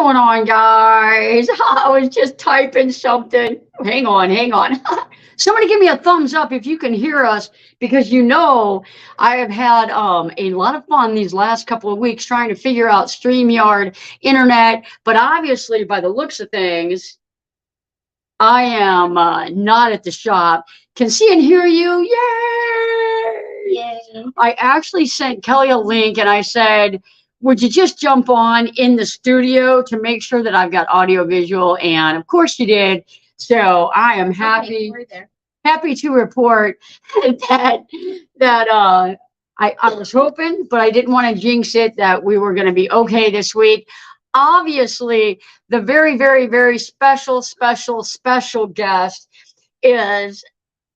going on, guys? I was just typing something. Hang on, hang on. Somebody give me a thumbs up if you can hear us, because I have had a lot of fun these last couple of weeks trying to figure out StreamYard, internet. But obviously, by the looks of things, I am not at the shop. Can see and hear you. Yay! Yay. I actually sent Kelly a link and I said, would you just jump on in the studio to make sure that I've got audio visual? And of course you did. So I am happy, happy to report that I was hoping, but I didn't want to jinx it, that we were going to be okay this week. Obviously, the very, very, very special guest is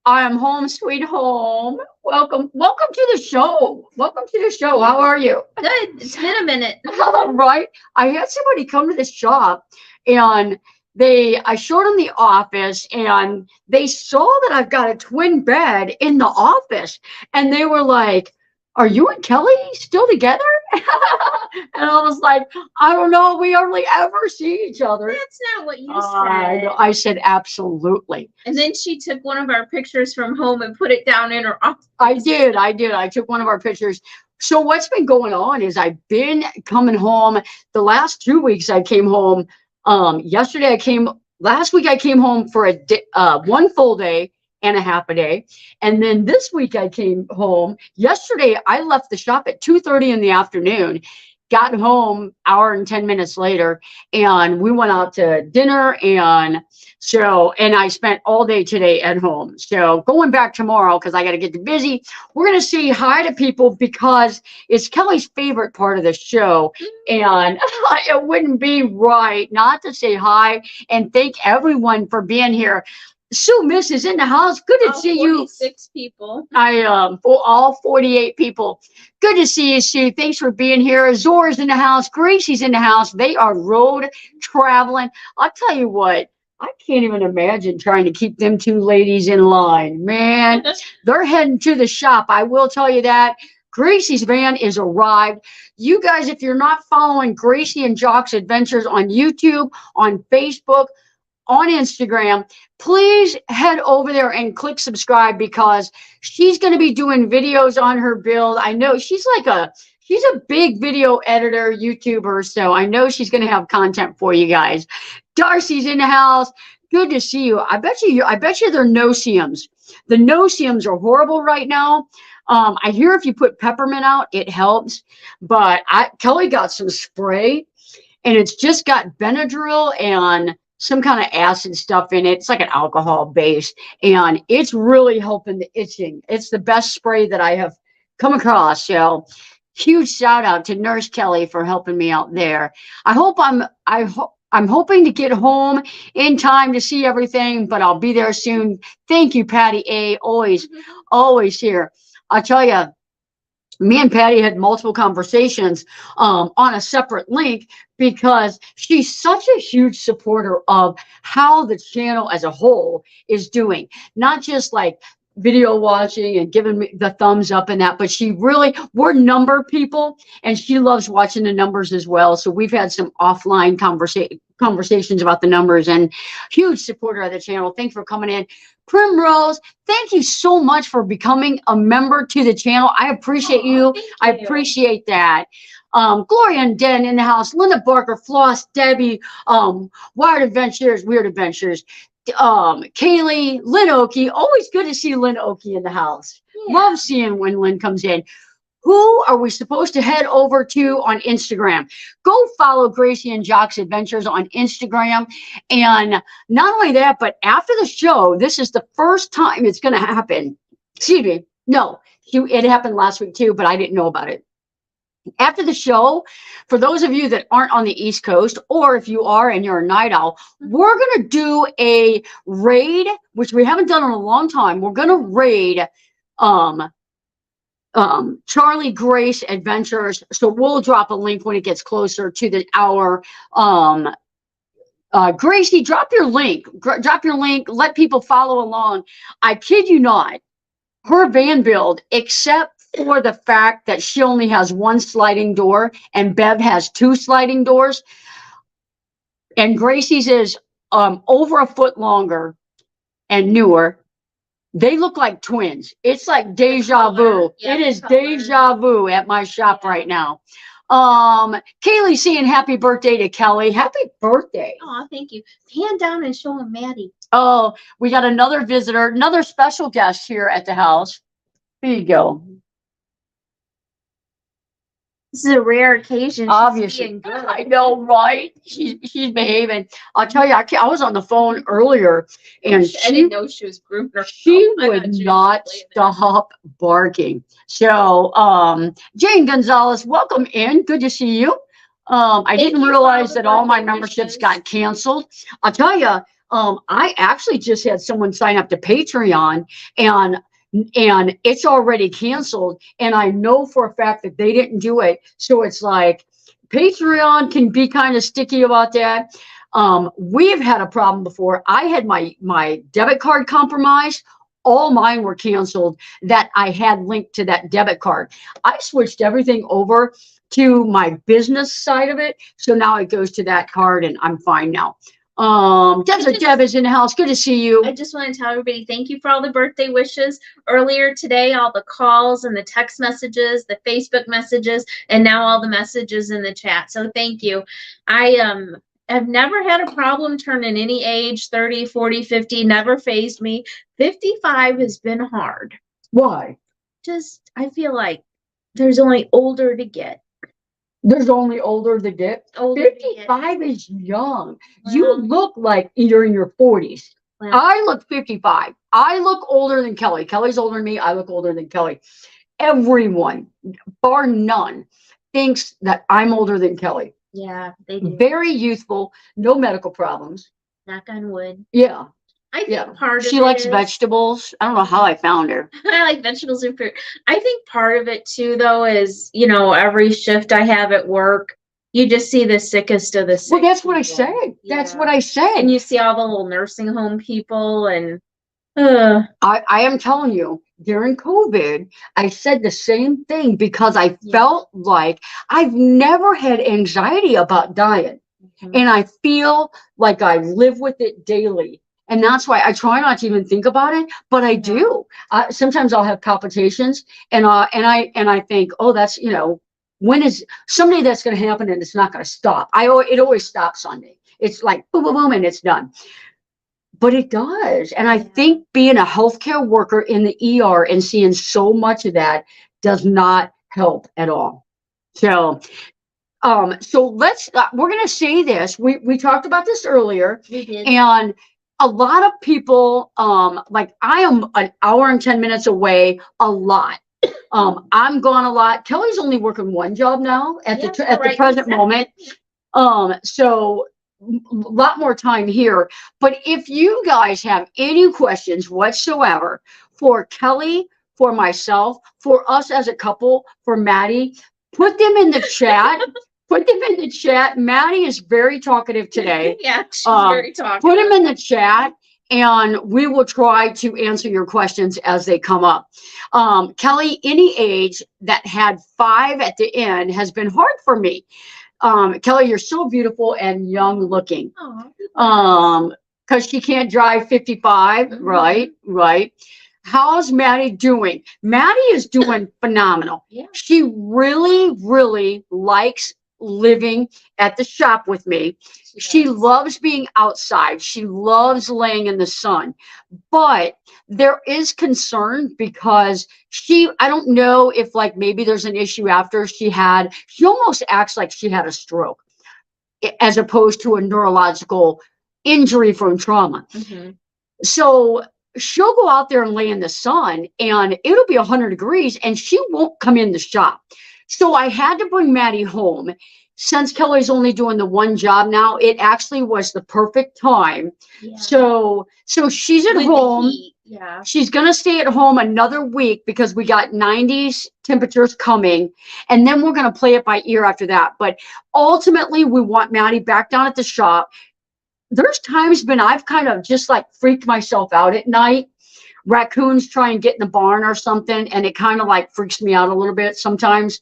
I am home sweet home. Welcome to the show. Welcome to the show. How are you? Good. It's been a minute. Right. I had somebody come to the shop and I showed them the office and they saw that I've got a twin bed in the office and they were like, are you and Kelly still together? And I was like, I don't know. We hardly ever see each other. That's not what you said. I said, absolutely. And then she took one of our pictures from home and put it down in her office. I did. I took one of our pictures. So what's been going on is I've been coming home. The last 2 weeks I came home. Last week I came home for one full day and a half a day. And then this week I came home. Yesterday, I left the shop at 2:30 in the afternoon, got home hour and 10 minutes later, and we went out to dinner. And I spent all day today at home. So going back tomorrow, because I got to get busy, we're going to say hi to people because it's Kelly's favorite part of the show. And it wouldn't be right not to say hi and thank everyone for being here. Sue Miss is in the house. Good to see you. 46 people. For all 48 people. Good to see you, Sue. Thanks for being here. Azor's in the house. Gracie's in the house. They are road traveling. I'll tell you what, I can't even imagine trying to keep them two ladies in line. Man, they're heading to the shop. I will tell you that. Gracie's van is arrived. You guys, if you're not following Gracie and Jock's Adventures on YouTube, on Facebook, on Instagram, please head over there and click subscribe because she's going to be doing videos on her build. I know she's a big video editor, YouTuber, so I know she's going to have content for you guys. Darcy's in the house. Good to see you. I bet you they're no-see-ums. The no-see-ums are horrible right now. I hear if you put peppermint out, it helps, but Kelly got some spray and it's just got Benadryl and some kind of acid stuff in it. It's like an alcohol base, and it's really helping the itching. It's the best spray that I have come across. So huge shout out to Nurse Kelly for helping me out there. I'm hoping to get home in time to see everything, but I'll be there soon. Thank you, Patty A. Always here. I'll tell you, me and Patty had multiple conversations on a separate link because she's such a huge supporter of how the channel as a whole is doing. Not just like video watching and giving me the thumbs up and that, but we're number people and she loves watching the numbers as well. So we've had some offline conversations about the numbers, and huge supporter of the channel. Thanks for coming in. Primrose, thank you so much for becoming a member to the channel. I appreciate you. I appreciate that. Gloria and Den in the house. Linda Barker, Floss, Debbie, Weird Adventures. Kaylee, Lynn Oakey. Always good to see Lynn Oakey in the house. Yeah. Love seeing when Lynn comes in. Who are we supposed to head over to on Instagram? Go follow Gracie and Jock's Adventures on Instagram. And not only that, but after the show, this is the first time it's going to happen. Excuse me. No, it happened last week too, but I didn't know about it. After the show, for those of you that aren't on the East Coast, or if you are and you're a night owl, we're going to do a raid, which we haven't done in a long time. We're going to raid Charlie Grace Adventures. So we'll drop a link when it gets closer to the hour. Gracie, drop your link. Let people follow along. I kid you not. Her van build, except for the fact that she only has one sliding door and Bev has two sliding doors, And Gracie's is over a foot longer and newer. They look like twins. It's like deja vu. Yeah, It the is color. deja vu at my shop right now. Kaylee saying happy birthday to Kelly. Happy birthday. Oh, thank you. Hand down and show him Maddie. Oh, we got another visitor, another special guest here at the house. Here you go. This is a rare occasion. She's Obviously, being good. I know, right? She's behaving. I'll tell you, I was on the phone earlier, and I she didn't know she was grooming herself. she I would thought she was not playing that. stop barking. So, Jane Gonzalez, welcome in. Good to see you. I Thank didn't you for realize all the that all my birthday memberships wishes. got canceled. I'll tell you, I actually just had someone sign up to Patreon, and it's already canceled, and I know for a fact that they didn't do it. So it's like Patreon can be kind of sticky about that. We've had a problem before. I had my debit card compromised. All mine were canceled that I had linked to that debit card. I switched everything over to my business side of it, so now it goes to that card, and I'm fine now. Desert Deb is in the house. Good to see you. I just want to tell everybody thank you for all the birthday wishes earlier today, all the calls and the text messages, the Facebook messages, and now all the messages in the chat. So thank you. I have never had a problem turning any age, 30, 40, 50, never phased me. 55 has been hard. Why? Just, I feel like there's only older to get. There's only older to get. Older to get. 55 is young. Well, You look like you're in your 40s. well, I look 55. I look older than Kelly. Kelly's older than me. I look older than Kelly. Everyone, bar none, thinks that I'm older than Kelly. yeah, they do. Very youthful, no medical problems. Knock on wood. Yeah, I think yeah. part of She it likes is- vegetables. I don't know how I found her. I like vegetables and fruit. I think part of it too, though, is, you know, every shift I have at work, you just see the sickest of the sick. Well, that's what I people. said. That's Yeah. what I said. And you see all the little nursing home people, and I am telling you, during COVID, I said the same thing because I Yeah. felt like I've never had anxiety about dying. And I feel like I live with it daily. And that's why I try not to even think about it, but I do. Sometimes I'll have palpitations, and I think, oh, that's, you know, when is someday that's going to happen, and it's not going to stop. It always stops Sunday. It's like boom, boom, boom, and it's done. But it does. And I think being a healthcare worker in the ER and seeing so much of that does not help at all. So we're going to say this. We talked about this earlier, we did. and a lot of people, like I am an hour and 10 minutes away a lot. I'm gone a lot. Kelly's only working one job now at the present moment. So a lot more time here. But if you guys have any questions whatsoever for Kelly, for myself, for us as a couple, for Maddie, put them in the chat. Put them in the chat. Maddie is very talkative today. Yeah, she's very talkative. Put them in the chat, and we will try to answer your questions as they come up. Kelly, any age that had 5 at the end has been hard for me. Kelly, you're so beautiful and young looking. Because she can't drive 55, Mhm. right. How's Maddie doing? Maddie is doing phenomenal. Yeah. She really, really likes living at the shop with me. She loves being outside. She loves laying in the sun. But there is concern because I don't know if like maybe there's an issue after she almost acts like she had a stroke as opposed to a neurological injury from trauma. Mm-hmm. So she'll go out there and lay in the sun, and it'll be 100 degrees, and she won't come in the shop. So I had to bring Maddie home. Since Kelly's only doing the one job now, it actually was the perfect time. Yeah. So she's at With the home. heat, yeah. She's going to stay at home another week because we got 90s temperatures coming, and then we're going to play it by ear after that. But ultimately, we want Maddie back down at the shop. There's times when I've kind of just like freaked myself out at night. Raccoons try and get in the barn or something, and it kind of like freaks me out a little bit sometimes.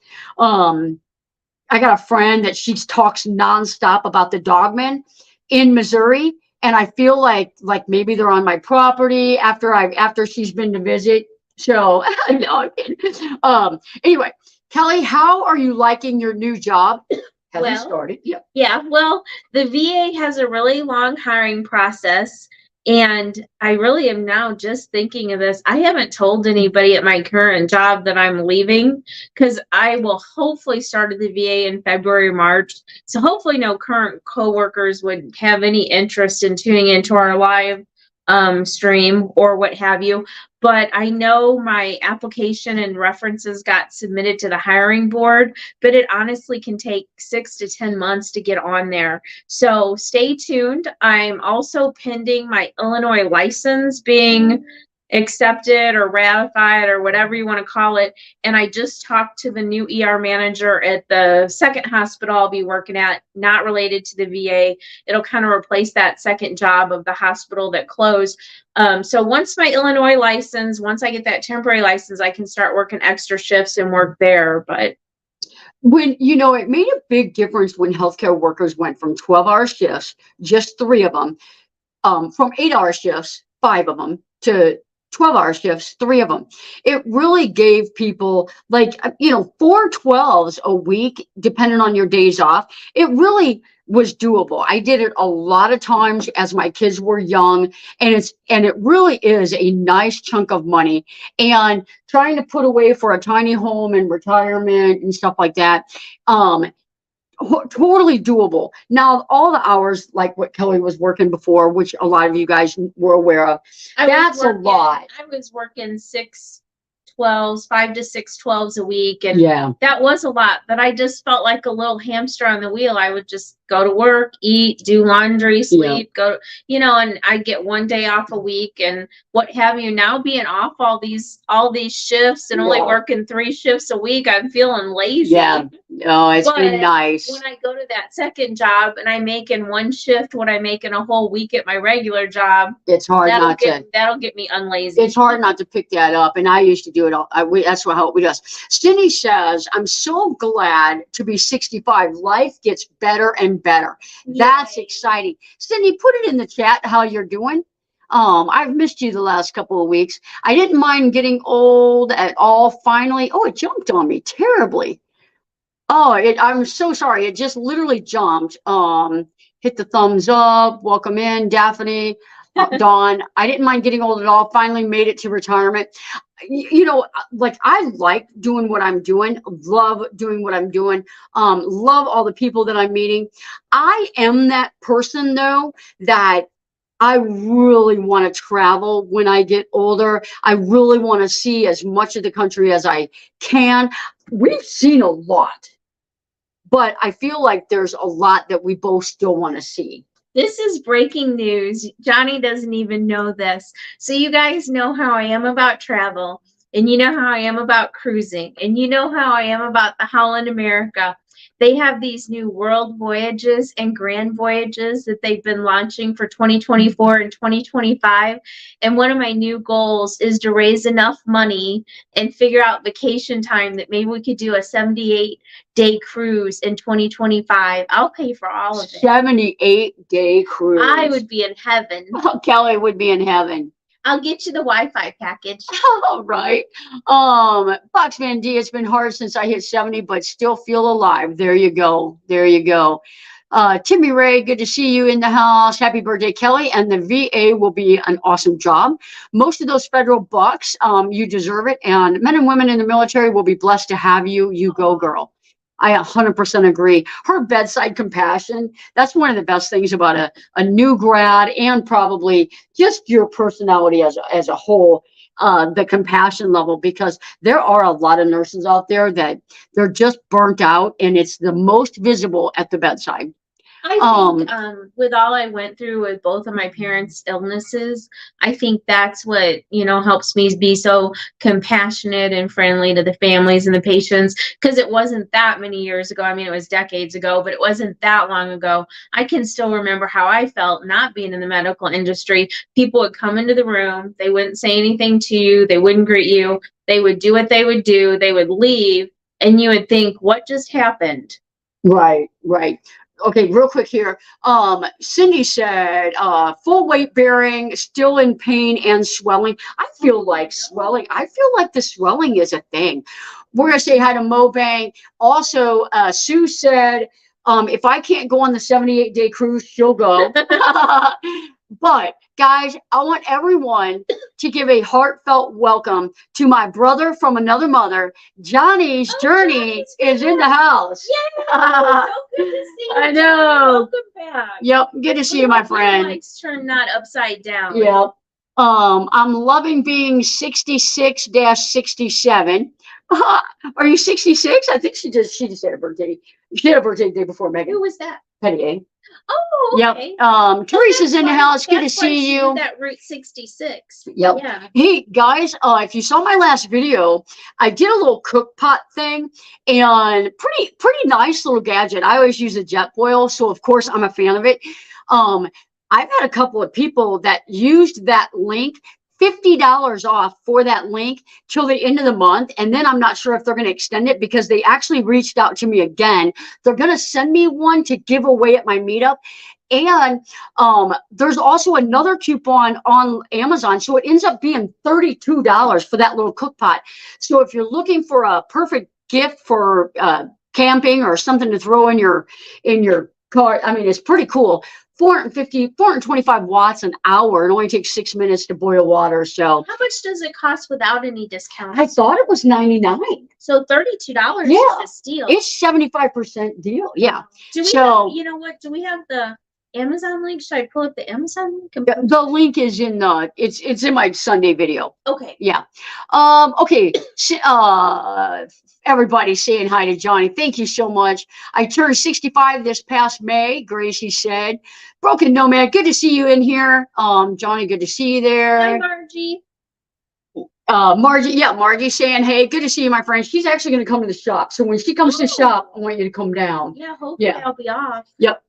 I got a friend that she talks nonstop about the dogman. in Missouri, and I feel like maybe they're on my property after she's been to visit. So no, I'm kidding. Anyway, Kelly, how are you liking your new job? Hasn't started. Yep. Yeah, well, the VA has a really long hiring process, and I really am now just thinking of this. I haven't told anybody at my current job that I'm leaving because I will hopefully start at the VA in February, March. So hopefully no current coworkers would have any interest in tuning into our live stream or what have you. But I know my application and references got submitted to the hiring board, but it honestly can take 6 to 10 months to get on there. So stay tuned. I'm also pending my Illinois license being accepted or ratified or whatever you want to call it. And I just talked to the new ER manager at the second hospital I'll be working at, not related to the VA. It'll kind of replace that second job of the hospital that closed. So once my Illinois license, once I get that temporary license, I can start working extra shifts and work there. But when, it made a big difference when healthcare workers went from 12-hour shifts, just 3 of them, from 8-hour shifts, 5 of them, to 12-hour shifts, 3 of them. It really gave people 4 12s a week, depending on your days off. It really was doable. I did it a lot of times as my kids were young, and it really is a nice chunk of money. And trying to put away for a tiny home and retirement and stuff like that, totally doable. Now, all the hours like what Kelly was working before, which a lot of you guys were aware of, that's a lot. I was working 5 to 6 12s a week, and Yeah, that was a lot, but I just felt like a little hamster on the wheel. I would just go to work, eat, do laundry, sleep, go, and I get 1 day off a week and what have you. Now being off all these shifts and only working 3 shifts a week, I'm feeling lazy. Yeah, no, it's been nice. When I go to that second job and I make in 1 shift what I make in a whole week at my regular job, it's hard that'll get me unlazy. It's hard not to pick that up, and I used to do it all. That's how we do. Cindy says, "I'm so glad to be 65. Life gets better and better." Yay. That's exciting. Cindy, put it in the chat how you're doing. I've missed you the last couple of weeks. I didn't mind getting old at all. Finally, it jumped on me terribly. I'm so sorry. It just literally jumped. Hit the thumbs up. Welcome in, Daphne. Dawn, I didn't mind getting old at all. Finally made it to retirement. I like doing what I'm doing. Love doing what I'm doing. Love all the people that I'm meeting. I am that person, though, that I really want to travel when I get older. I really want to see as much of the country as I can. We've seen a lot, but I feel like there's a lot that we both still want to see. This is breaking news. Johnny doesn't even know this. So you guys know how I am about travel, and you know how I am about cruising, and you know how I am about the Holland America. They have these new world voyages and grand voyages that they've been launching for 2024 and 2025. And one of my new goals is to raise enough money and figure out vacation time that maybe we could do a 78-day cruise in 2025. I'll pay for all of it. 78-day cruise. I would be in heaven. Oh, Kelly would be in heaven. I'll get you the Wi-Fi package. All right. Fox Van D, it's been hard since I hit 70, but still feel alive. There you go. There you go. Timmy Ray, good to see you in the house. Happy birthday, Kelly. And the VA will be an awesome job. Most of those federal bucks, you deserve it. And men and women in the military will be blessed to have you. You go, girl. I 100% agree. Her bedside compassion, that's one of the best things about a new grad, and probably just your personality as a whole, the compassion level, because there are a lot of nurses out there that they're just burnt out, and it's the most visible at the bedside. I think with all I went through with both of my parents' illnesses, I think that's what, helps me be so compassionate and friendly to the families and the patients, because it wasn't that many years ago. I mean, it was decades ago, but it wasn't that long ago. I can still remember how I felt not being in the medical industry. People would come into the room. They wouldn't say anything to you. They wouldn't greet you. They would do what they would do. They would leave, and you would think, what just happened? Right, right. Okay, real quick here. Cindy said, full weight bearing, still in pain and swelling. I feel like swelling. I feel like the swelling is a thing. We're gonna say hi to Mobang. Also, Sue said, if I can't go on the 78-day cruise, she'll go. But guys, I want everyone to give a heartfelt welcome to my brother from another mother. Johnny's journey is in the house. Yeah, so good to see you. I know. Welcome back. Yep, good to see you, my friend. Lights turn that upside down. Yep. I'm loving being 66-67. Are you 66? I think she just had a birthday. She had a birthday the day before Megan. Who was that? Petty A. Oh, okay. Yep. Teresa's in the house. Good to see you. That Route 66. Yep. Yeah. Hey guys, if you saw my last video, I did a little cook pot thing, and pretty nice little gadget. I always use a jet boil, so of course I'm a fan of it. I've had a couple of people that used that link. $50 off for that link till the end of the month. And then I'm not sure if they're going to extend it because they actually reached out to me again. They're going to send me one to give away at my meetup. And there's also another coupon on Amazon. So it ends up being $32 for that little cook pot. So if you're looking for a perfect gift for camping or something to throw in your car, I mean, it's pretty cool. 425 watts an hour. It only takes 6 minutes to boil water. So how much does it cost without any discounts? I thought it was $99. So $32 is a steal. It's 75% deal. Yeah. Do we have, you know what? Do we have the Amazon link? Should I pull up the Amazon link? The link is in it's in my Sunday video. Okay. Yeah. Okay. Everybody saying hi to Johnny. Thank you so much. I turned 65 this past May, Gracie said. Broken Nomad, good to see you in here. Johnny, good to see you there. Hi, Margie. Margie saying, hey, good to see you, my friend. She's actually going to come to the shop. So when she comes to the shop, I want you to come down. Yeah, hopefully I'll be off. Yep.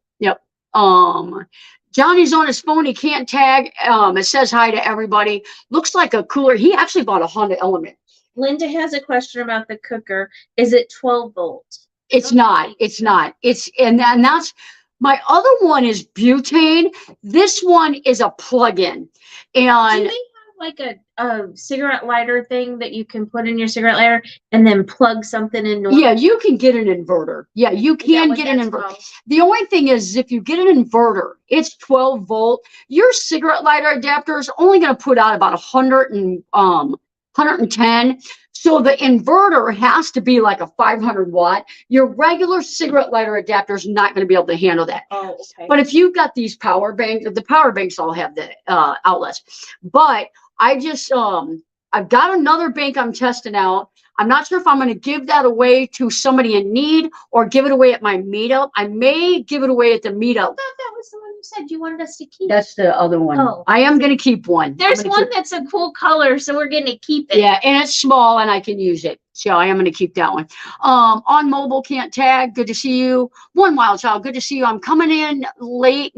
Johnny's on his phone. He can't tag. It says hi to everybody. Looks like a cooler. He actually bought a Honda Element. Linda has a question about the cooker. Is it 12 volts? It's not. It's not. And that's my other one is butane. This one is a plug-in. And do they have like a cigarette lighter thing that you can put in your cigarette lighter and then plug something in? Yeah, you can get an inverter. Yeah, you can get an inverter. The only thing is if you get an inverter, it's 12 volt. Your cigarette lighter adapter is only going to put out about 110. So the inverter has to be like a 500 watt. Your regular cigarette lighter adapter is not going to be able to handle that. Oh, okay. But if you've got these power banks, the power banks all have the outlets. But I just, I've got another bank I'm testing out. I'm not sure if I'm going to give that away to somebody in need or give it away at my meetup. I may give it away at the meetup. I thought that was the one you said you wanted us to keep. That's the other one. Oh. I am going to keep one. There's one that's a cool color, so we're going to keep it. Yeah, and it's small and I can use it. So I am going to keep that one. On mobile, can't tag. Good to see you. One Wild Child, good to see you. I'm coming in late.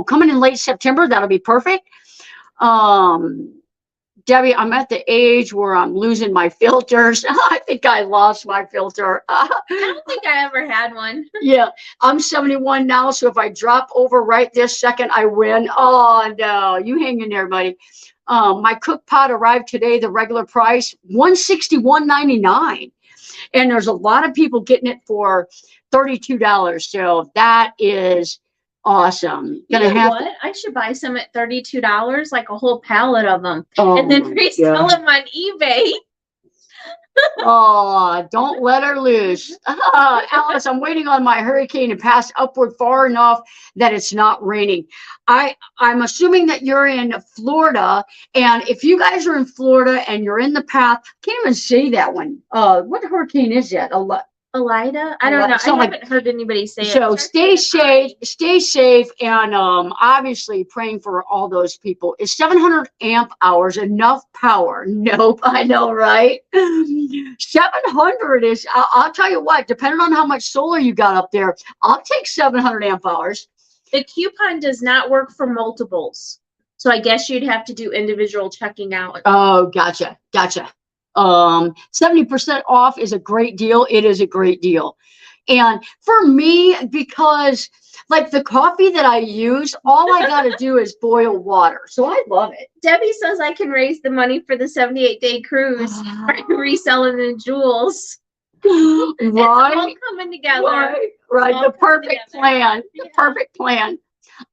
Coming in late September. That'll be perfect. Debbie, I'm at the age where I'm losing my filters. I think I lost my filter. I don't think I ever had one. Yeah, I'm 71 now, so if I drop over right this second, I win. Oh, no, you hang in there, buddy. My cook pot arrived today, the regular price, $161.99. And there's a lot of people getting it for $32. So that is awesome. You know what? I should buy some at $32, like a whole pallet of them, and then resell them on eBay. Oh, don't let her loose. Alice, I'm waiting on my hurricane to pass upward far enough that it's not raining. I'm assuming that you're in Florida, and if you guys are in Florida and you're in the path, I can't even say that one. What hurricane is that? Elida? I don't know. I haven't heard anybody say it. So stay safe, and obviously praying for all those people. Is 700 amp hours enough power? Nope, I know, right? 700 is, I'll tell you what, depending on how much solar you got up there, I'll take 700 amp hours. The coupon does not work for multiples. So I guess you'd have to do individual checking out. Oh, gotcha. 70% off is a great deal. It is a great deal. And for me, because like the coffee that I use, all I got to do is boil water. So I love it. Debbie says I can raise the money for the 78-day cruise by reselling the jewels. It's all coming together. Right. The perfect plan. The perfect plan.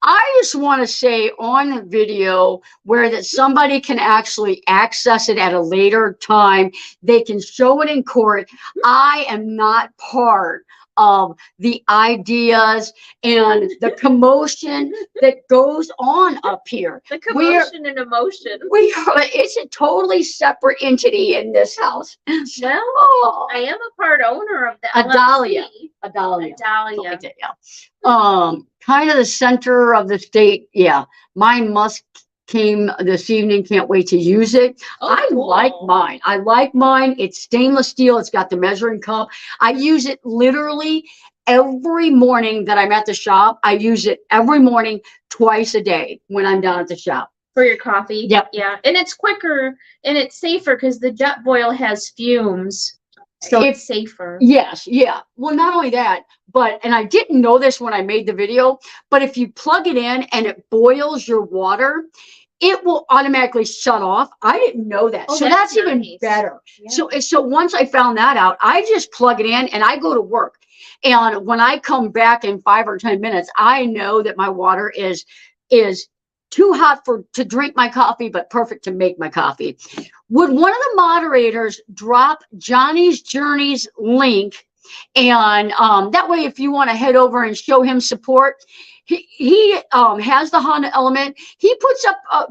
I just want to say on the video where that somebody can actually access it at a later time. They can show it in court. I am not part of the ideas and the commotion that goes on up here. The commotion and emotion. It's a totally separate entity in this house. Well, I am a part owner of the Adalia. Kind of the center of the state. Yeah, mine must came this evening. Can't wait to use it. Cool. Like mine. I like mine. It's stainless steel. It's got the measuring cup. I use it literally every morning that I'm at the shop. I use it every morning, twice a day when I'm down at the shop. For your coffee? Yep. Yeah. And it's quicker and it's safer because the jet boil has fumes. So it's safer. Yes. Yeah. Well, not only that, but, and I didn't know this when I made the video, but if you plug it in and it boils your water, it will automatically shut off. I didn't know that. So that's nice. Even better. Yeah. So once I found that out, I just plug it in and I go to work. And when I come back in 5 or 10 minutes, I know that my water is too hot to drink my coffee, but perfect to make my coffee. Would one of the moderators drop Johnny's Journeys link? And that way, if you want to head over and show him support, he has the Honda Element. He puts up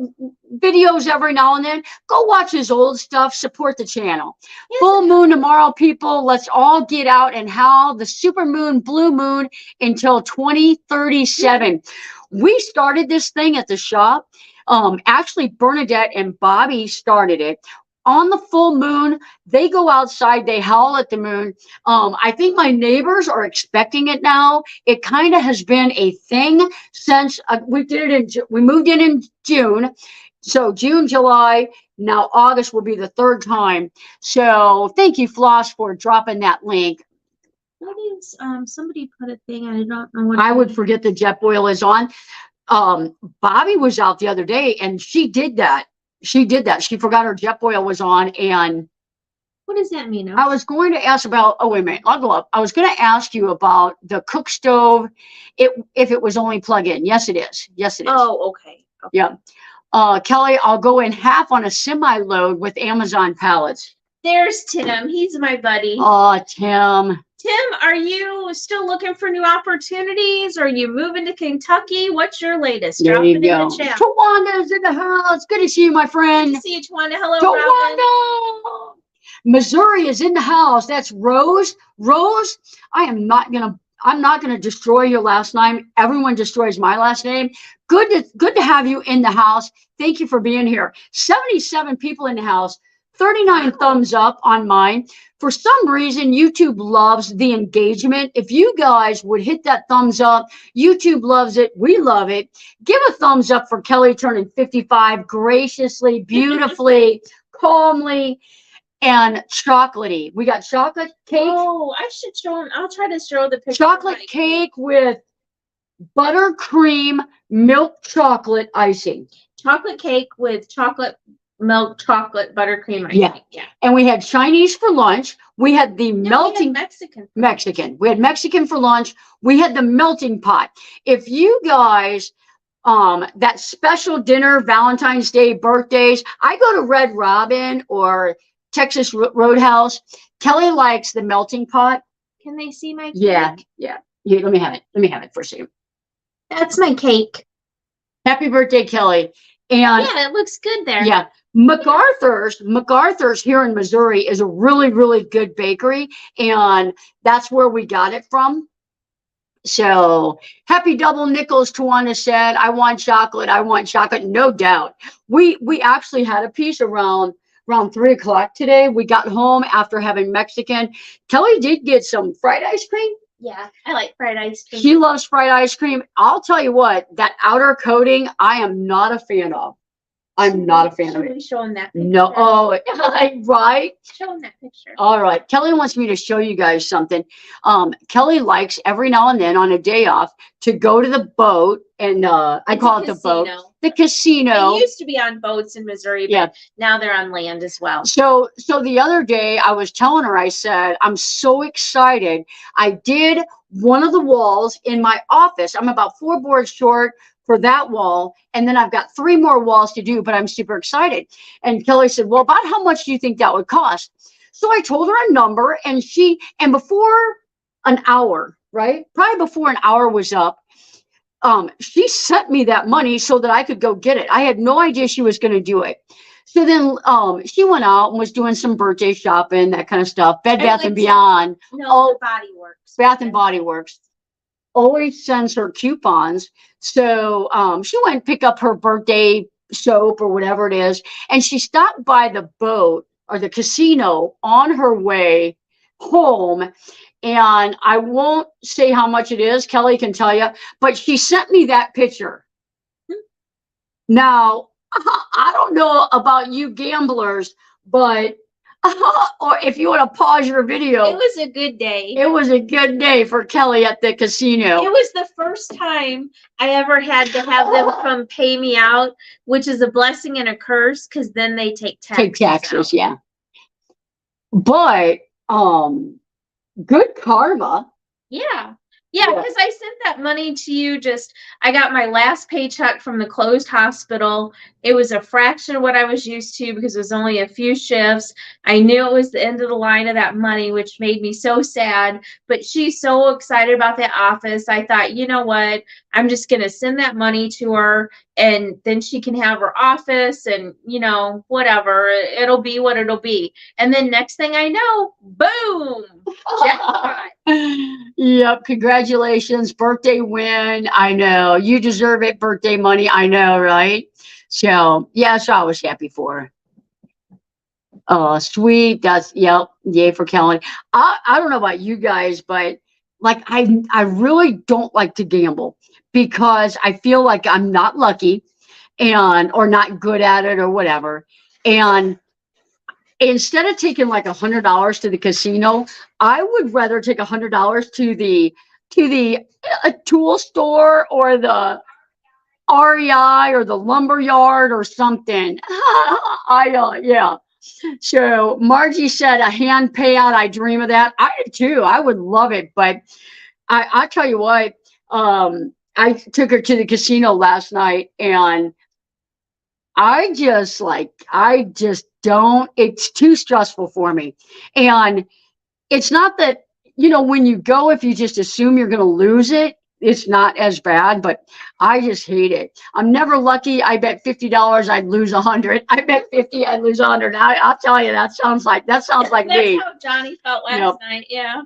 videos every now and then. Go watch his old stuff. Support the channel. Yes. Full moon tomorrow, people. Let's all get out and howl the super moon, blue moon until 2037. We started this thing at the shop. Actually, Bernadette and Bobby started it. On the full moon, they go outside, they howl at the moon. I think my neighbors are expecting it now. It kind of has been a thing since we moved in June. So June, July, now August will be the third time. So thank you, Floss, for dropping that link. What is, somebody put a thing, I don't know what. I would forget the jet boil is on. Bobby was out the other day and she did that. She forgot her jet boil was on. And what does that mean? I was going to ask about, oh, wait a minute. I'll go up. I was going to ask you about the cook stove. If it was only plug in. Yes, it is. Yes, it is. Oh, okay. Yeah. Kelly, I'll go in half on a semi load with Amazon pallets. There's Tim. He's my buddy. Oh, Tim. Tim, are you still looking for new opportunities? Or are you moving to Kentucky? What's your latest? Drop it in the chat. Tawanda's in the house. Good to see you, my friend. Good to see you, Tawanda. Hello, Tawanda. Missouri is in the house. That's Rose. Rose, I'm not gonna destroy your last name. Everyone destroys my last name. Good to have you in the house. Thank you for being here. 77 people in the house. 39 thumbs up on mine. For some reason, YouTube loves the engagement. If you guys would hit that thumbs up, YouTube loves it. We love it. Give a thumbs up for Kelly turning 55 graciously, beautifully, calmly, and chocolatey. We got chocolate cake. Oh, I should show them. I'll try to show the picture. Chocolate cake with buttercream milk chocolate icing. Chocolate cake with milk chocolate buttercream icing. Yeah. And we had Chinese for lunch. We had the melting Mexican. We had Mexican for lunch. We had the melting pot. If you guys that special dinner, Valentine's Day, birthdays, I go to Red Robin or Texas Roadhouse. Kelly likes the melting pot. Can they see my cake? Yeah. Here, let me have it for a second. That's my cake. Happy birthday, Kelly. And yeah, it looks good there. Yeah. MacArthur's here in Missouri is a really, really good bakery. And that's where we got it from. So happy double nickels, Tawana said. I want chocolate. No doubt. We actually had a piece around 3 o'clock today. We got home after having Mexican. Kelly did get some fried ice cream. Yeah, I like fried ice cream. She loves fried ice cream. I'll tell you what, that outer coating, I am not a fan of. I'm not a fan of Should it. we show him that picture? No, oh, right. Show him that picture. All right. Kelly wants me to show you guys something. Kelly likes every now and then on a day off to go to the boat, and I call it the boat. The casino. They used to be on boats in Missouri, but now they're on land as well. So the other day I was telling her, I said, I'm so excited. I did one of the walls in my office. I'm about 4 boards short for that wall. And then I've got 3 more walls to do, but I'm super excited. And Kelly said, well, about how much do you think that would cost? So I told her a number, and before an hour, right? Probably before an hour was up, she sent me that money so that I could go get it. I had no idea she was going to do it. So then she went out and was doing some birthday shopping, that kind of stuff. Bed Bath and Beyond. No, Body Works. Bath and Body Works always sends her coupons. So she went and picked up her birthday soap or whatever it is. And she stopped by the boat or the casino on her way home. And I won't say how much it is. Kelly can tell you. But she sent me that picture. Now, I don't know about you gamblers, but or if you want to pause your video. It was a good day. It was a good day for Kelly at the casino. It was the first time I ever had to have them come pay me out, which is a blessing and a curse, because then they take taxes. Out. Yeah. But good karma. Yeah. Yeah, because I sent that money to you I got my last paycheck from the closed hospital. It was a fraction of what I was used to because it was only a few shifts. I knew it was the end of the line of that money, which made me so sad. But she's so excited about that office. I thought, you know what? I'm just going to send that money to her, and then she can have her office and, whatever. It'll be what it'll be. And then next thing I know, boom, jackpot. Yep. Congratulations. Birthday win. I know. You deserve it. Birthday money. I know, right? So, yeah, so I was happy for her. Oh, sweet. Yay for Kelly. I don't know about you guys, but like I really don't like to gamble because I feel like I'm not lucky or not good at it or whatever. And instead of taking like $100 to the casino, I would rather take $100 to the tool store or the REI or the lumber yard or something. Yeah. So Margie said a hand payout. I dream of that. I do too. I would love it. But I tell you what, I took her to the casino last night, and I just don't, it's too stressful for me. And it's not that, when you go, if you just assume you're going to lose it, it's not as bad, but I just hate it. I'm never lucky. I bet $50 I'd lose 100. I bet 50 I'd lose 100. I'll tell you, that sounds like me. That's how Johnny felt last night. Yeah.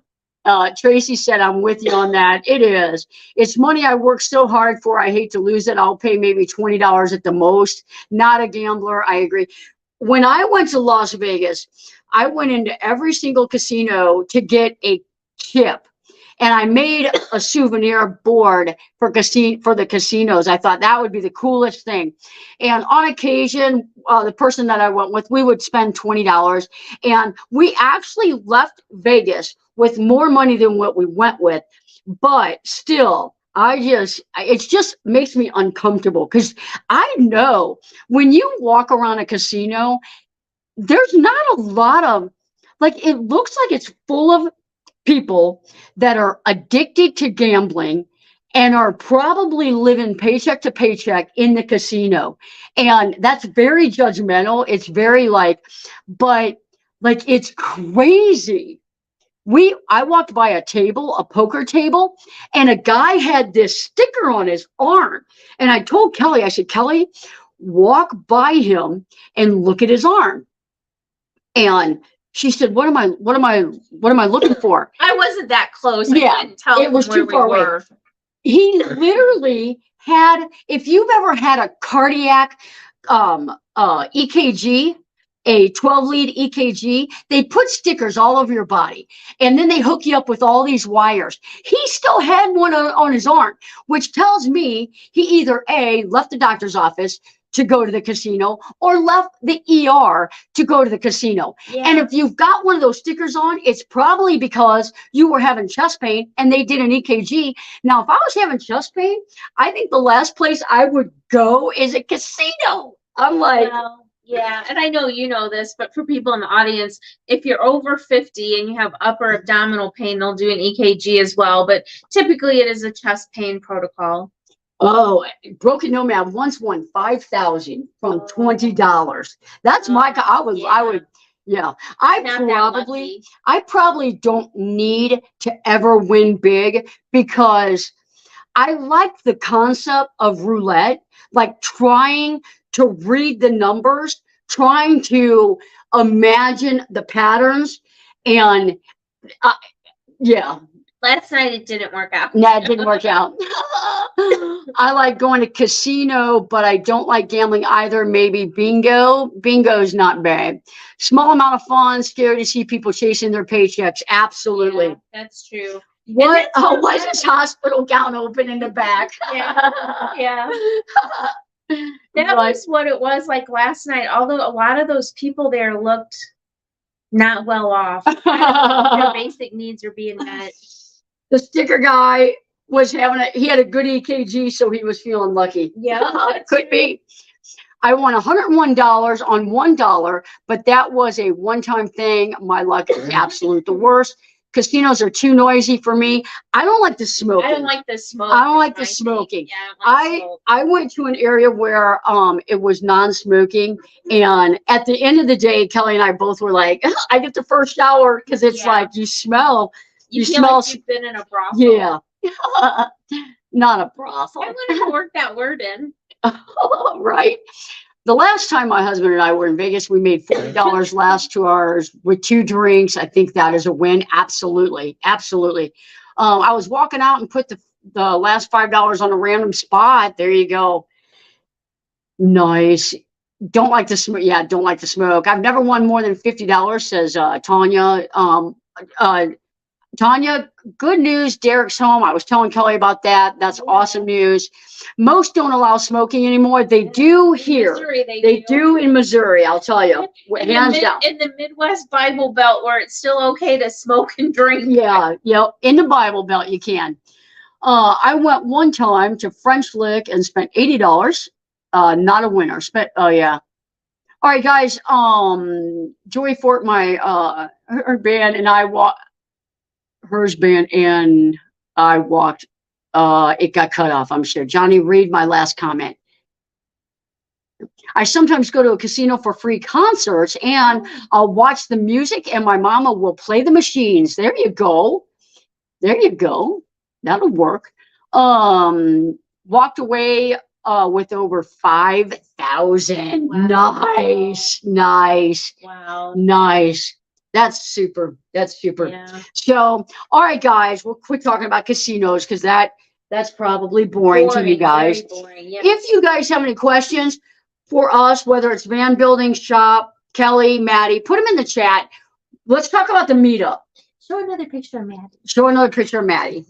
Tracy said, I'm with you on that. It is. It's money I worked so hard for. I hate to lose it. I'll pay maybe $20 at the most. Not a gambler. I agree. When I went to Las Vegas, I went into every single casino to get a chip. And I made a souvenir board for the casinos. I thought that would be the coolest thing. And on occasion, the person that I went with, we would spend $20. And we actually left Vegas with more money than what we went with. But still, it just makes me uncomfortable because I know when you walk around a casino, there's not a lot of, it looks like it's full of people that are addicted to gambling and are probably living paycheck to paycheck in the casino. And that's very judgmental. It's very it's crazy. I walked by a poker table, and a guy had this sticker on his arm. And I told Kelly, I said, Kelly, walk by him and look at his arm. And she said, what am I looking for? I wasn't that close. Yeah, I couldn't tell it was too far away. He literally had, if you've ever had a cardiac EKG, a 12-lead EKG, they put stickers all over your body, and then they hook you up with all these wires. He still had one on his arm, which tells me he either A, left the doctor's office, to go to the casino or left the ER to go to the casino. Yeah. And if you've got one of those stickers on, it's probably because you were having chest pain and they did an EKG. Now, if I was having chest pain, I think the last place I would go is a casino. I'm like, well, yeah, and I know you know this, but for people in the audience, if you're over 50 and you have upper abdominal pain, they'll do an EKG as well. But typically, it is a chest pain protocol. oh, Broken Nomad once won 5,000 from $20. That's my. I would. Yeah. I probably don't need to ever win big because I like the concept of roulette, like trying to read the numbers, trying to imagine the patterns. And yeah. Last night it didn't work out. No, it didn't work out. I like going to casino, but I don't like gambling either. Maybe bingo. Bingo's not bad. Small amount of fun. Scary to see people chasing their paychecks. Absolutely. Yeah, that's true. What? Oh, why is this hospital gown open in the back? Yeah. Yeah. That was what it was like last night. Although a lot of those people there looked not well off. I don't know if their basic needs are being met. The sticker guy was he had a good EKG, so he was feeling lucky. Yeah. It could be. I won $101 on $1, but that was a one-time thing. My luck is absolute the worst. Casinos are too noisy for me. I don't like the smoking. I don't like the smoke. I don't like the smoking. Yeah, I don't like smoke. I went to an area where it was non-smoking, and at the end of the day, Kelly and I both were like, I get the first shower because it's like you smell. You feel like you've been in a brothel. Yeah. Not a brothel. I wanted to work that word in. Right. The last time my husband and I were in Vegas, we made $40 last 2 hours with 2 drinks. I think that is a win. Absolutely. Absolutely. I was walking out and put the last $5 on a random spot. There you go. Nice. Don't like the smoke. Yeah, don't like the smoke. I've never won more than $50, says Tanya. Tanya, good news. Derek's home. I was telling Kelly about that. That's awesome news. Most don't allow smoking anymore. They do here. Missouri, they do in Missouri. I'll tell you, hands down. In the Midwest Bible Belt, where it's still okay to smoke and drink. Yeah, in the Bible Belt you can. I went one time to French Lick and spent $80. Not a winner. Oh yeah. All right, guys. Joey Fort, my her band, and I walked. Hers band, and I walked. It got cut off, I'm sure. Johnny, read my last comment. I sometimes go to a casino for free concerts, and I'll watch the music, and my mama will play the machines. There you go. There you go. That'll work. Walked away with over 5,000. Wow. Nice. Wow. Nice. That's super. That's super. Yeah. So, all right, guys, we'll quit talking about casinos because that's probably boring to you guys. Very boring, yes. If you guys have any questions for us, whether it's van building, shop, Kelly, Maddie, put them in the chat. Let's talk about the meetup. Show another picture of Maddie. Show another picture of Maddie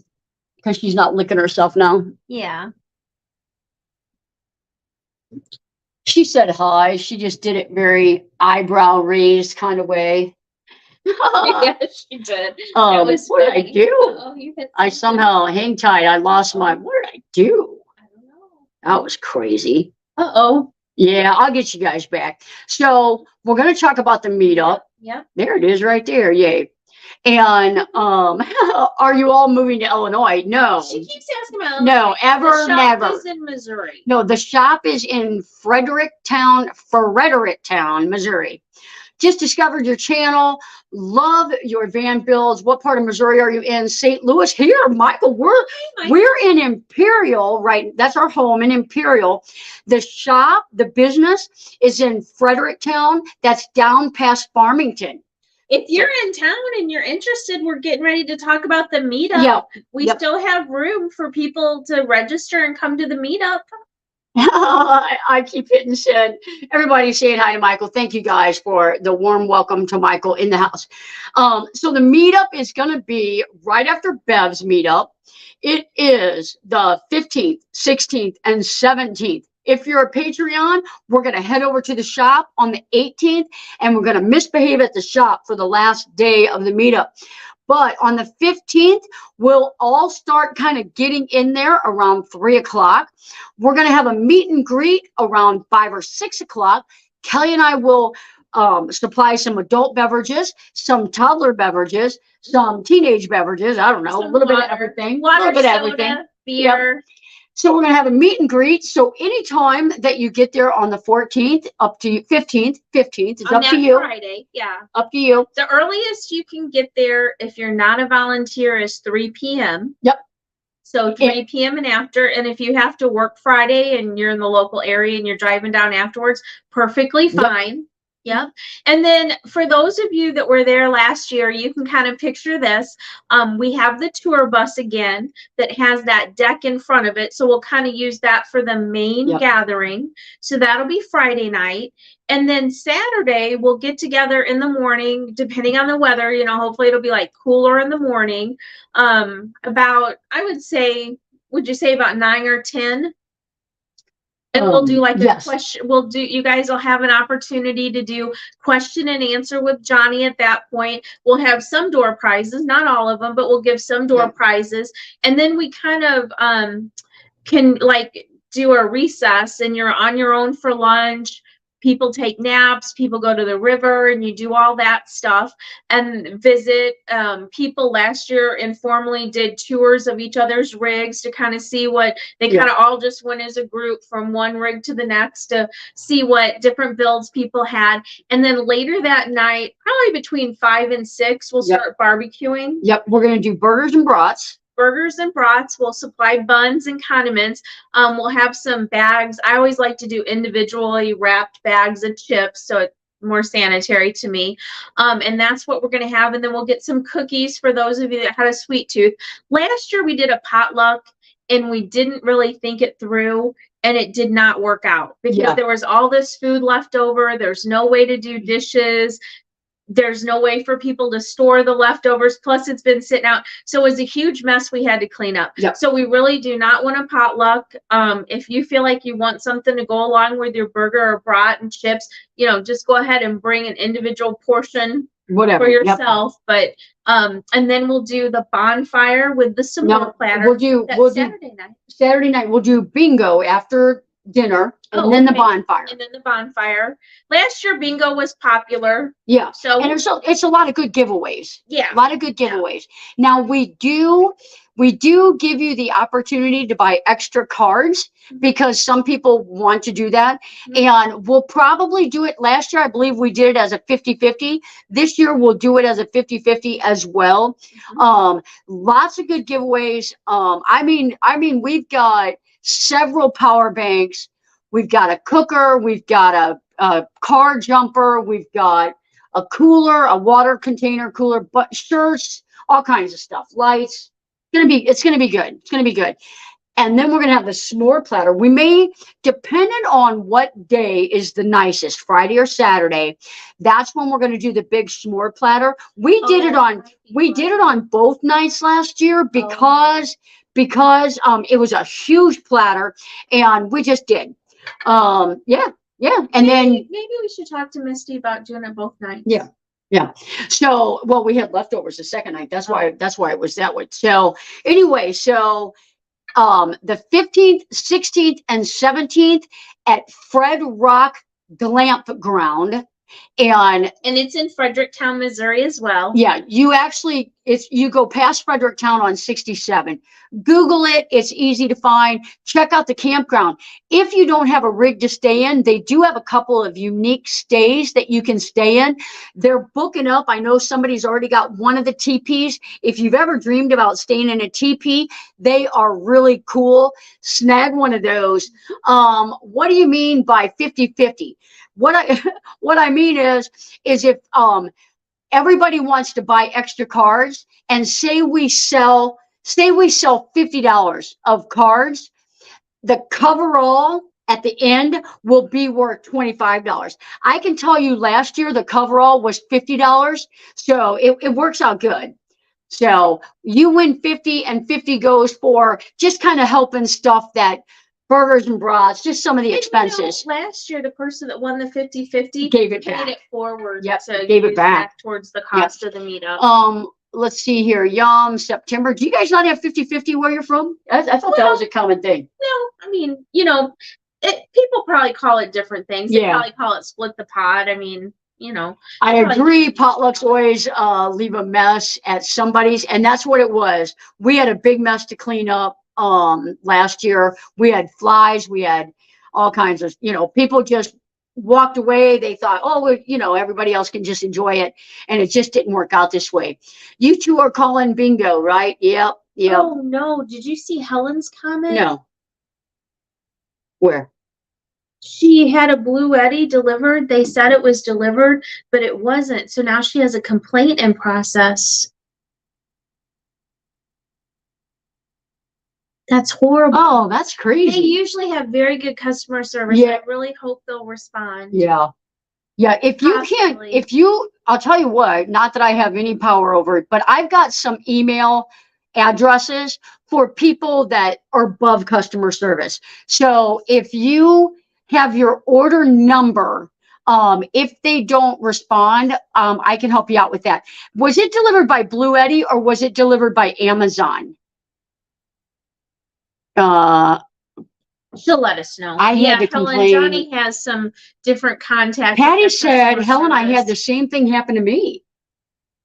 because she's not licking herself now. Yeah. She said hi. She just did it very eyebrow raised kind of way. Yes, she did. What did I do? Oh, I somehow hang tight. I lost my. What did I do? I don't know. That was crazy. Uh-oh. Yeah, I'll get you guys back. So we're going to talk about the meetup. Yep. There it is right there. Yay. And are you all moving to Illinois? No. She keeps asking about No, Illinois. ever, the shop never. Is in Missouri. No, the shop is in Fredericktown, Missouri. Just discovered your channel. Love your van builds. What part of Missouri are you in? St. Louis. Here, Michael, we're in Imperial, right? That's our home in Imperial. The shop, the business is in Fredericktown. That's down past Farmington. If you're in town and you're interested, we're getting ready to talk about the meetup. Yeah. We still have room for people to register and come to the meetup. I keep hitting send. Everybody saying hi to Michael. Thank you guys for the warm welcome to Michael in the house. So the meetup is going to be right after Bev's meetup. It is the 15th, 16th, and 17th If you're a Patreon, we're going to head over to the shop on the 18th, and we're going to misbehave at the shop for the last day of the meetup. But on the 15th, we'll all start kind of getting in there around 3 o'clock. We're going to have a meet and greet around 5 or 6 o'clock. Kelly and I will supply some adult beverages, some toddler beverages, some teenage beverages. I don't know, a little bit of everything. Water, a little bit of soda, everything. beer. Yep. So we're going to have a meet and greet. So anytime that you get there on the 14th, up to 15th, it's On up that to you. Friday, yeah. Up to you. The earliest you can get there if you're not a volunteer is 3 p.m. Yep. So 3 p.m. and after. And if you have to work Friday and you're in the local area and you're driving down afterwards, perfectly fine. Yep. And then for those of you that were there last year, you can kind of picture this. We have the tour bus again that has that deck in front of it. So we'll kind of use that for the main gathering. So that'll be Friday night. And then Saturday, we'll get together in the morning, depending on the weather. You know, hopefully it'll be like cooler in the morning. About, I would say, would you say about 9 or 10? And we'll do like a question. You guys will have an opportunity to do question and answer with Johnny at that point. We'll have some door prizes, not all of them, but we'll give some door prizes. And then we kind of can like do a recess, and you're on your own for lunch. People take naps, people go to the river, and you do all that stuff and visit. People last year informally did tours of each other's rigs to kind of see what they kind of all just went as a group from one rig to the next to see what different builds people had. And then later that night, probably between 5 and 6, we'll start barbecuing. Yep, we're going to do burgers and brats. Burgers and brats. We'll supply buns and condiments. We'll have some bags. I always like to do individually wrapped bags of chips, so it's more sanitary to me. And that's what we're going to have. And then we'll get some cookies for those of you that had a sweet tooth. Last year we did a potluck, and we didn't really think it through, and it did not work out because there was all this food left over. There's no way to do dishes. There's no way for people to store the leftovers. Plus, it's been sitting out. So it was a huge mess we had to clean up. So we really do not want a potluck. If you feel like you want something to go along with your burger or brat and chips, you know, just go ahead and bring an individual portion for yourself. But and then we'll do the bonfire with the s'more platter. Saturday night. We'll do bingo after dinner, and then the bonfire. And then the bonfire. Last year, bingo was popular. Yeah. So and it's a lot of good giveaways. Yeah. A lot of good giveaways. Now we do give you the opportunity to buy extra cards because some people want to do that. And we'll probably do it. Last year, I believe we did it as a 50-50. This year, we'll do it as a 50-50 as well. Lots of good giveaways. I mean, we've got several power banks. We've got a cooker. We've got a car jumper. We've got a cooler, a water container cooler, but shirts, all kinds of stuff, lights. It's gonna be good. It's gonna be good. And then we're gonna have the s'more platter. We may, depending on what day is the nicest, Friday or Saturday, that's when we're gonna do the big s'more platter. We did it on both nights last year because it was a huge platter, and we just did. And then maybe we should talk to Misty about doing it both nights. Yeah. So, well, we had leftovers the second night. That's why it was that way. So anyway, the 15th, 16th, and 17th at Fred Rock Glamp Ground. And it's in Fredericktown, Missouri as well. Yeah, you go past Fredericktown on 67. Google it. It's easy to find. Check out the campground. If you don't have a rig to stay in, they do have a couple of unique stays that you can stay in. They're booking up. I know somebody's already got one of the teepees. If you've ever dreamed about staying in a teepee, they are really cool. Snag one of those. What do you mean by 50-50? What I mean is if everybody wants to buy extra cards, and say we sell $50 of cards, the coverall at the end will be worth $25. I can tell you last year the coverall was $50, so it works out good. So you win 50, and 50 goes for just kind of helping stuff that burgers and brats, just some of the And, expenses. last year, the person that won the 50-50 Gave it paid back. it forward. Yep, to gave it use back. towards the cost of the meetup. Let's see here. Yum, September. Do you guys not have 50-50 where you're from? I thought that was a common thing. No, I mean, people probably call it different things. They probably call it split the pot. I mean, I agree. Potlucks always leave a mess at somebody's, and that's what it was. We had a big mess to clean up last year. We had flies. We had all kinds of, people just walked away. They thought, oh, everybody else can just enjoy it, and it just didn't work out this way. You two are calling bingo, right? Yep. Oh no! Did you see Helen's comment? No. Where? She had a Blue Eddy delivered. They said it was delivered, but it wasn't. So now she has a complaint in process. That's horrible. Oh, that's crazy. They usually have very good customer service. I really hope they'll respond. Yeah. If you can't, I'll tell you what, not that I have any power over it, but I've got some email addresses for people that are above customer service. So if you have your order number, if they don't respond, I can help you out with that. Was it delivered by Blue Eddy or was it delivered by Amazon? She'll let us know. I had to complain. Johnny has some different contacts. Patty said, Helen, I had the same thing happen to me.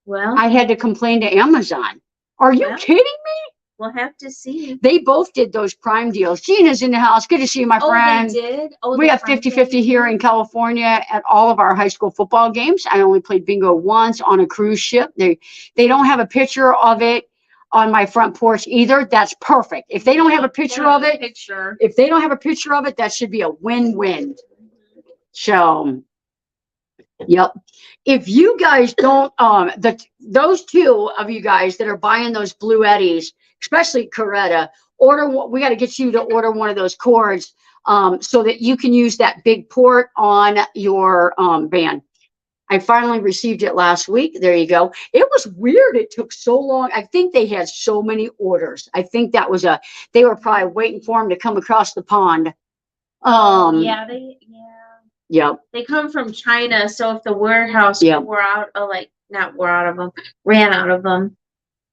Well, I had to complain to Amazon. Are you kidding me? We'll have to see. They both did those Prime deals. Gina's in the house. Good to see you, my friend. They did? We have 50-50 here in California at all of our high school football games. I only played bingo once on a cruise ship. They don't have a picture of it on my front porch either. That's perfect. If they don't have a picture of it, that should be a win-win. So, yep. If you guys don't, those two of you guys that are buying those Blue Eddies, especially Coretta, we got to get you to order one of those cords so that you can use that big port on your van. I finally received it last week. There you go. It was weird. It took so long. I think they had so many orders. I think that was they were probably waiting for them to come across the pond. Yep. They come from China, so if the warehouse ran out of them.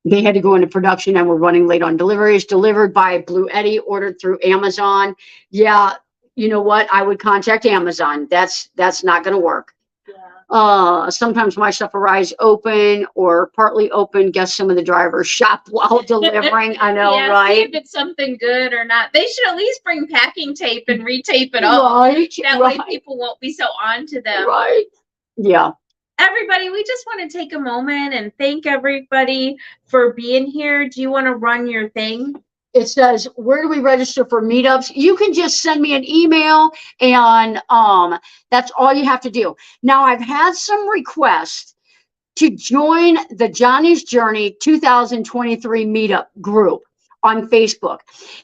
They had to go into production and were running late on deliveries. Delivered by Blue Eddy, ordered through Amazon. Yeah, you know what? I would contact Amazon. That's not going to work. Sometimes my stuff arrives open or partly open. Guess some of the drivers shop while delivering. I know, right? See if it's something good or not. They should at least bring packing tape and retape it all. That way people won't be so on to them. Right. Yeah. Everybody, we just want to take a moment and thank everybody for being here. Do you want to run your thing? It says, where do we register for meetups? You can just send me an email and that's all you have to do. Now, I've had some requests to join the Johnny's Journey 2023 meetup group on Facebook.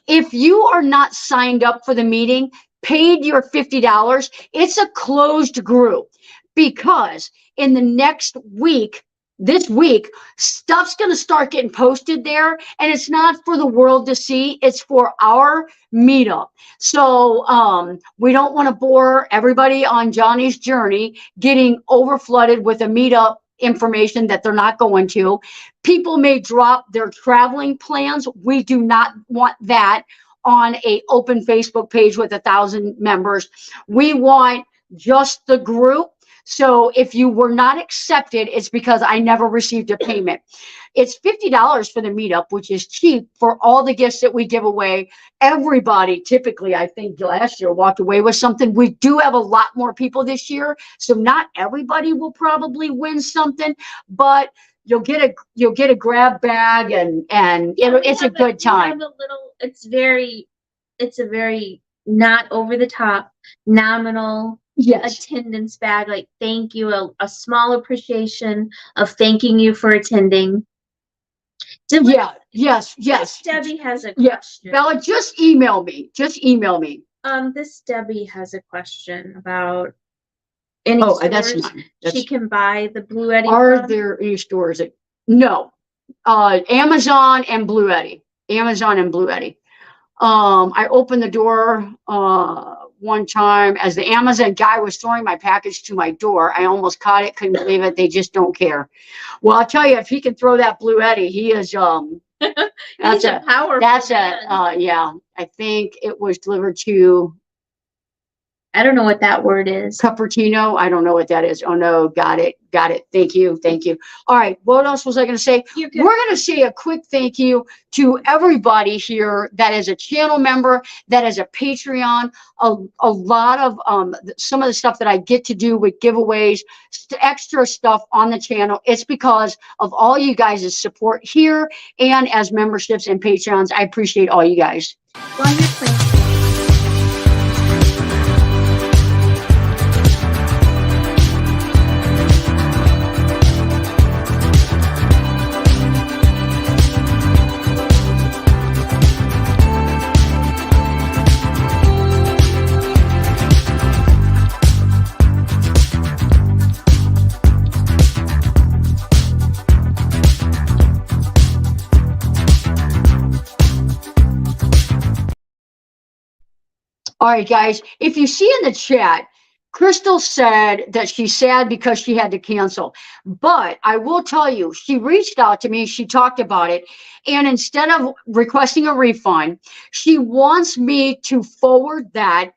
If you are not signed up for the meeting, paid your $50, it's a closed group because in the next week, this week, stuff's going to start getting posted there, and it's not for the world to see. It's for our meetup. So we don't want to bore everybody on Johnny's Journey getting overflooded with a meetup information that they're not going to. People may drop their traveling plans. We do not want that on a open Facebook page with 1,000 members. We want just the group. So if you were not accepted, it's because I never received a payment. It's $50 for the meetup, which is cheap for all the gifts that we give away. Everybody typically, I think last year, walked away with something. We do have a lot more people this year, so not everybody will probably win something, but you'll get a grab bag and it's a good time. It's a very not over the top, nominal. Yes. Attendance bag, like thank you, a small appreciation of thanking you for attending. Yes. Debbie has a question. Yes, Bella, just email me. This Debbie has a question about any stores that's mine. She can buy the Blue Eddy. Are there any stores no? Amazon and Blue Eddy. I opened the door one time as the Amazon guy was throwing my package to my door. I almost caught it, couldn't believe it. They just don't care. Well, I'll tell you, if he can throw that Blue Eddie, he is He's a powerful man. yeah. I think it was delivered to I don't know what that word is. Cupertino. I don't know what that is. Oh no, got it. Got it. Thank you. Thank you. All right. What else was I going to say? We're going to say a quick thank you to everybody here that is a channel member, that is a Patreon. A lot of some of the stuff that I get to do with giveaways, extra stuff on the channel. It's because of all you guys' support here and as memberships and Patreons. I appreciate all you guys. While you're playing. All right, guys, if you see in the chat, Crystal said that she's sad because she had to cancel. But I will tell you, she reached out to me, she talked about it, and instead of requesting a refund, she wants me to forward that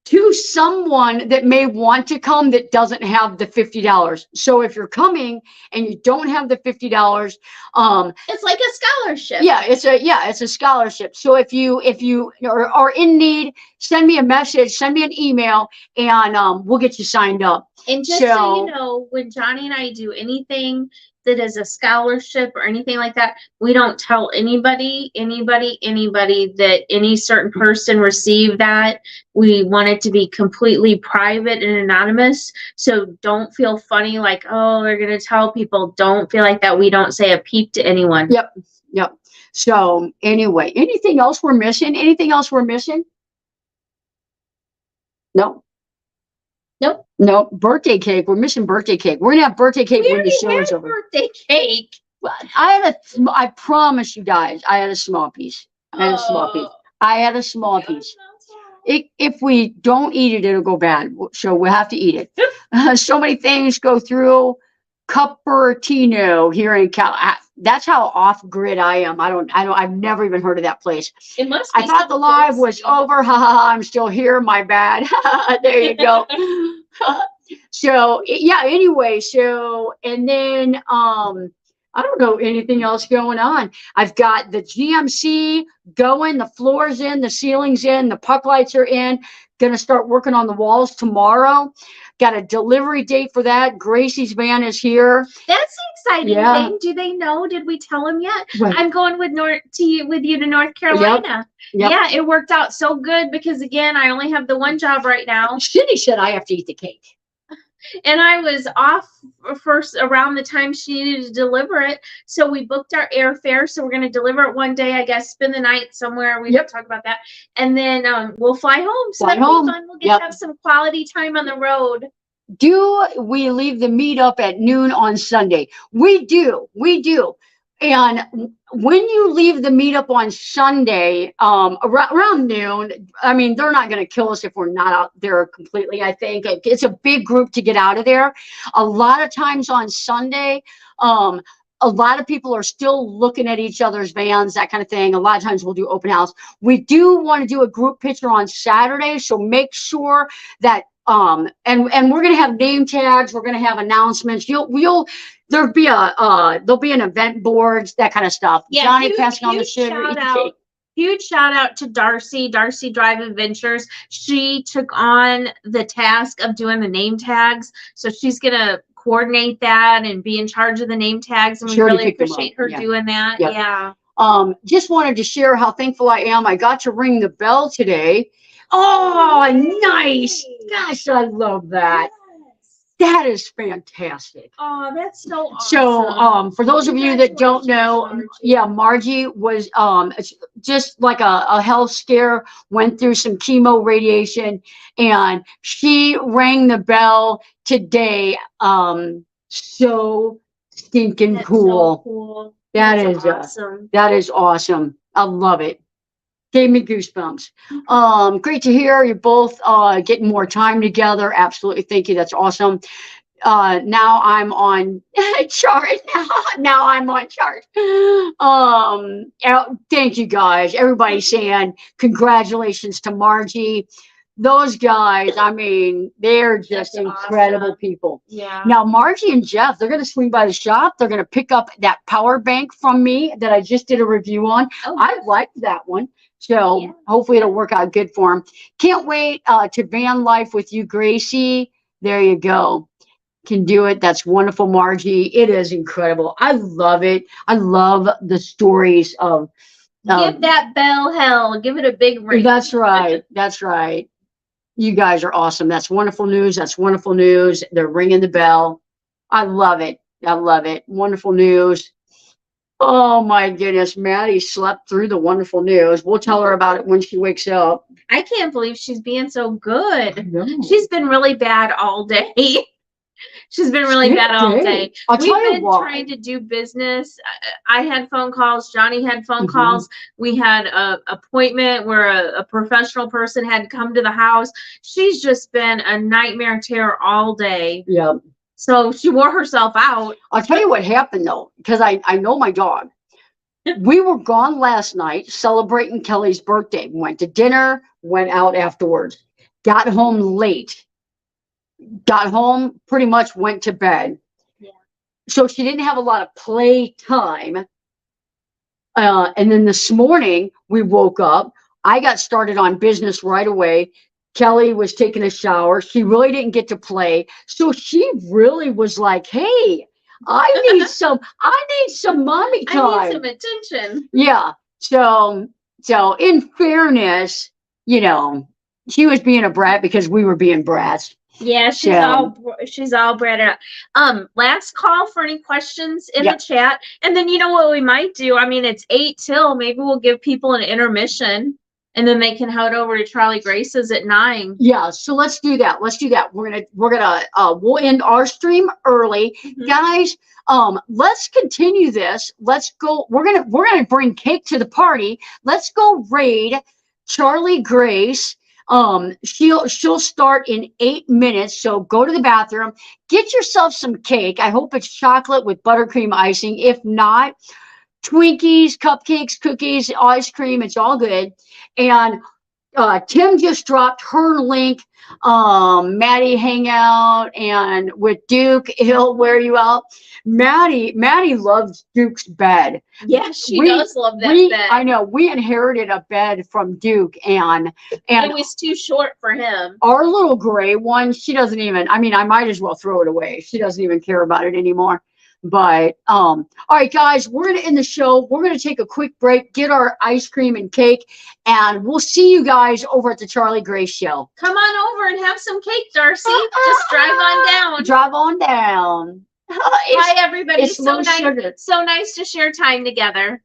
to someone that may want to come that doesn't have the $50. So if you're coming and you don't have the $50, it's like a scholarship. Yeah, it's a scholarship. So if you are in need, send me a message, send me an email, and we'll get you signed up. And just so you know, when Johnny and I do anything that is a scholarship or anything like that, we don't tell anybody that any certain person received that. We want it to be completely private and anonymous. So don't feel funny like, oh, we're going to tell people. Don't feel like that. We don't say a peep to anyone. Yep. So anyway, anything else we're missing? No. Nope. Birthday cake. We're missing birthday cake. We're gonna have birthday cake when the show is over. Birthday cake. I promise you guys, I had a small piece. I had a small piece. If we don't eat it, it'll go bad. So we'll have to eat it. So many things go through. Cupertino here in Cal. That's how off grid I am. I've never even heard of that place. It must be. I thought the live was over. I'm still here. My bad. There you go. So yeah, anyway, and then I don't know anything else going on. I've got the GMC going, the floor's in, the ceiling's in, the puck lights are in. Gonna start working on the walls tomorrow. Got a delivery date for that. Gracie's van is here. That's an exciting thing. Do they know? Did we tell them yet? Right. I'm going with you to North Carolina. Yep. Yeah, it worked out so good because again, I only have the one job right now. Cindy said I have to eat the cake. And I was off first around the time she needed to deliver it. So we booked our airfare. So we're going to deliver it one day, I guess, spend the night somewhere. We didn't talk about that. And then we'll fly home. So that'll be fun. We'll get to have some quality time on the road. Do we leave the meetup at noon on Sunday? We do. And when you leave the meetup on Sunday, around noon, I mean, they're not going to kill us if we're not out there completely. I think it's a big group to get out of there. A lot of times on Sunday, a lot of people are still looking at each other's vans, that kind of thing. A lot of times we'll do open house. We do want to do a group picture on Saturday. So make sure that, and we're going to have name tags. We're going to have announcements. There'll be an event boards, that kind of stuff. Yeah, Johnny passing on the sugar. Huge shout out to Darcy Drive Adventures. She took on the task of doing the name tags. So she's going to coordinate that and be in charge of the name tags. And we really appreciate her doing that. Yep. Yeah. Just wanted to share how thankful I am. I got to ring the bell today. Oh, nice. Gosh, I love that. That is fantastic. Oh, that's so awesome. So, for those of you that don't know, Margie was just like a health scare, went through some chemo radiation, and she rang the bell today. So stinking cool. So cool. That is awesome. I love it. Gave me goosebumps. Great to hear you're both getting more time together. Absolutely. Thank you. That's awesome. Now I'm on chart. Now I'm on chart. Thank you guys. Everybody's saying congratulations to Margie. Those guys, I mean, they're just That's incredible awesome. people. Yeah. Now, Margie and Jeff, they're going to swing by the shop. They're going to pick up that power bank from me that I just did a review on. Oh, I liked that one. So yeah. hopefully it'll work out good for them. Can't wait to van life with you, Gracie. There you go. Can do it. That's wonderful, Margie. It is incredible. I love it. I love the stories of. Give that bell hell. Give it a big ring. That's right. That's right. You guys are awesome. That's wonderful news. That's wonderful news. They're ringing the bell. I love it. I love it. Wonderful news. Oh my goodness. Maddie slept through the wonderful news. We'll tell her about it when she wakes up. I can't believe she's being so good. I know. She's been really bad all day. She's been really bad all day. I'll tell you We've been what. trying to do business. I had phone calls. Johnny had phone calls. We had a appointment where a professional person had to come to the house. She's just been a nightmare terror all day. Yeah. So she wore herself out. I'll tell you what happened though, because I know my dog. We were gone last night celebrating Kelly's birthday. Went to dinner, went out afterwards. Got home late. Got home, pretty much went to bed. Yeah. So she didn't have a lot of play time. And then this morning we woke up. I got started on business right away. Kelly was taking a shower. She really didn't get to play. So she really was like, hey, I need some mommy time. I need some attention. Yeah. So in fairness, you know, she was being a brat because we were being brats. Yeah, she's all bred up. Last call for any questions in the chat. And then you know what we might do? I mean, it's 8 till. Maybe we'll give people an intermission and then they can head over to Charlie Grace's at 9. Yeah, so let's do that. We'll end our stream early. Guys, let's continue this. Let's go. We're gonna bring cake to the party. Let's go raid Charlie Grace. She'll start in 8 minutes. So go to the bathroom, get yourself some cake. I hope it's chocolate with buttercream icing. If not, Twinkies, cupcakes, cookies, ice cream. It's all good. And Tim just dropped her link. Maddie Hangout, and with Duke, he'll wear you out. Maddie loves Duke's bed. Yeah, she does love that bed. I know. We inherited a bed from Duke, and it was too short for him. Our little gray one, she doesn't even, I mean, I might as well throw it away. She doesn't even care about it anymore. But all right, guys, we're gonna end the show. We're gonna take a quick break, get our ice cream and cake, and we'll see you guys over at the Charlie Grace show. Come on over and have some cake, Darcy. Just drive on down. Drive on down. Bye, everybody. It's so low sugar. So nice to share time together.